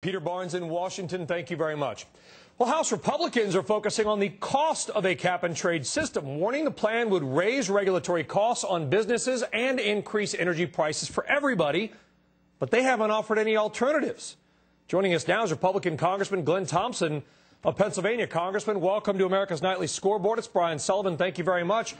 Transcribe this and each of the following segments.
Peter Barnes in Washington, thank you very much. Well, House Republicans are focusing on the cost of a cap-and-trade system, warning the plan would raise regulatory costs on businesses and increase energy prices for everybody, but they haven't offered any alternatives. Joining us now is Republican Congressman Glenn Thompson of Pennsylvania. Congressman, welcome to America's Nightly Scoreboard. It's Brian Sullivan. Thank you very much.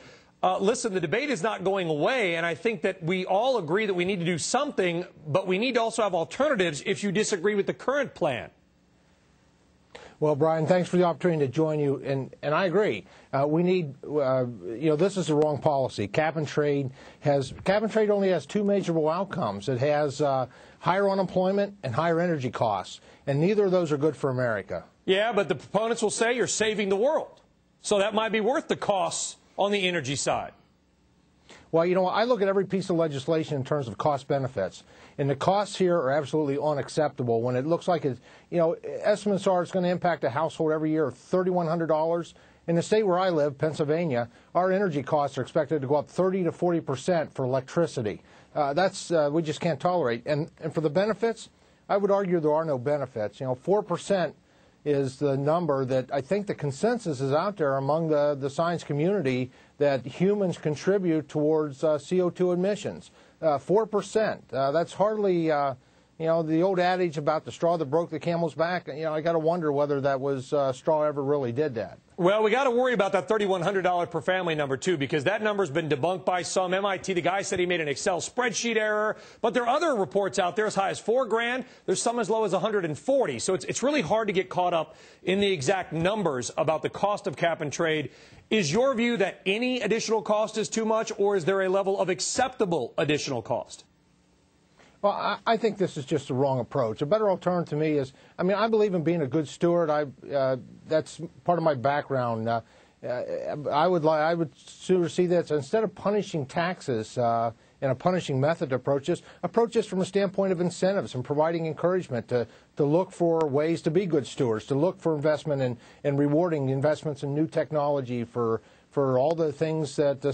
Listen, the debate is not going away, and I think that we all agree that we need to do something, but we need to also have alternatives if you disagree with the current plan. Well, Brian, thanks for the opportunity to join you, and I agree. We need, this is the wrong policy. Cap and trade only has two measurable outcomes. It has higher unemployment and higher energy costs, and neither of those are good for America. Yeah, but the proponents will say you're saving the world, so that might be worth the costs on the energy side. Well, I look at every piece of legislation in terms of cost benefits, and the costs here are absolutely unacceptable when it looks like it's, estimates are it's going to impact a household every year of $3,100. In the state where I live, Pennsylvania, our energy costs are expected to go up 30 to 40% for electricity. We just can't tolerate. And for the benefits, I would argue there are no benefits. 4% is the number that I think the consensus is out there among the science community that humans contribute towards CO2 emissions. 4%. That's hardly, the old adage about the straw that broke the camel's back. I got to wonder whether that was straw ever really did that. Well, we got to worry about that $3,100 per family number, too, because that number's been debunked by some. MIT, the guy said he made an Excel spreadsheet error. But there are other reports out there as high as $4,000. There's some as low as $140. So it's really hard to get caught up in the exact numbers about the cost of cap and trade. Is your view that any additional cost is too much, or is there a level of acceptable additional cost? Well, I think this is just the wrong approach. A better alternative to me is, I believe in being a good steward. That's part of my background. I would sooner see that instead of punishing taxes in a punishing method approach this from a standpoint of incentives and providing encouragement to look for ways to be good stewards, to look for investment and rewarding investments in new technology for all the things that,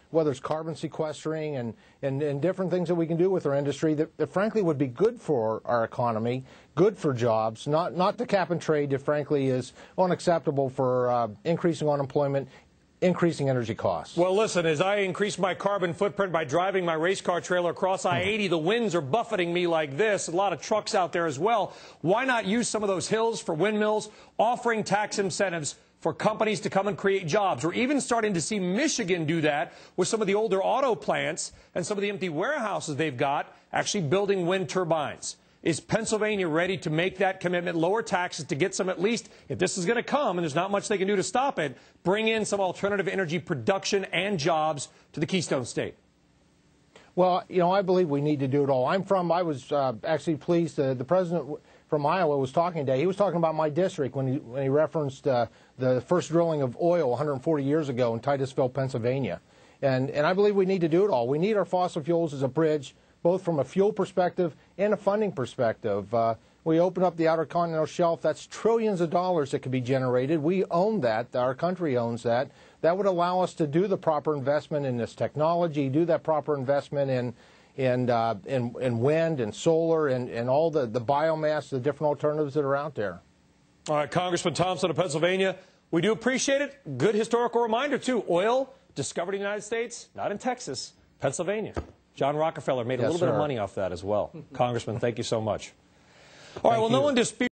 whether it's carbon sequestering and different things that we can do with our industry that frankly would be good for our economy, good for jobs, not the cap and trade that frankly is unacceptable for increasing unemployment, increasing energy costs. Well, listen, as I increase my carbon footprint by driving my race car trailer across I-80, the winds are buffeting me like this. A lot of trucks out there as well. Why not use some of those hills for windmills, offering tax incentives for companies to come and create jobs? We're even starting to see Michigan do that with some of the older auto plants and some of the empty warehouses they've got actually building wind turbines. Is Pennsylvania ready to make that commitment, lower taxes to get some, at least, if this is going to come and there's not much they can do to stop it, bring in some alternative energy production and jobs to the Keystone State? Well, I believe we need to do it all. I was actually pleased the president from Iowa was talking today. He was talking about my district when he referenced the first drilling of oil 140 years ago in Titusville, Pennsylvania. And I believe we need to do it all. We need our fossil fuels as a bridge, both from a fuel perspective and a funding perspective. We open up the Outer Continental Shelf. That's trillions of dollars that could be generated. We own that. Our country owns that. That would allow us to do the proper investment in this technology, do that proper investment in wind and solar and all the biomass, the different alternatives that are out there. All right, Congressman Thompson of Pennsylvania, we do appreciate it. Good historical reminder, too. Oil discovered in the United States, not in Texas, Pennsylvania. John Rockefeller made a little bit of money off that as well. Congressman, thank you so much. All right, well, no one disputes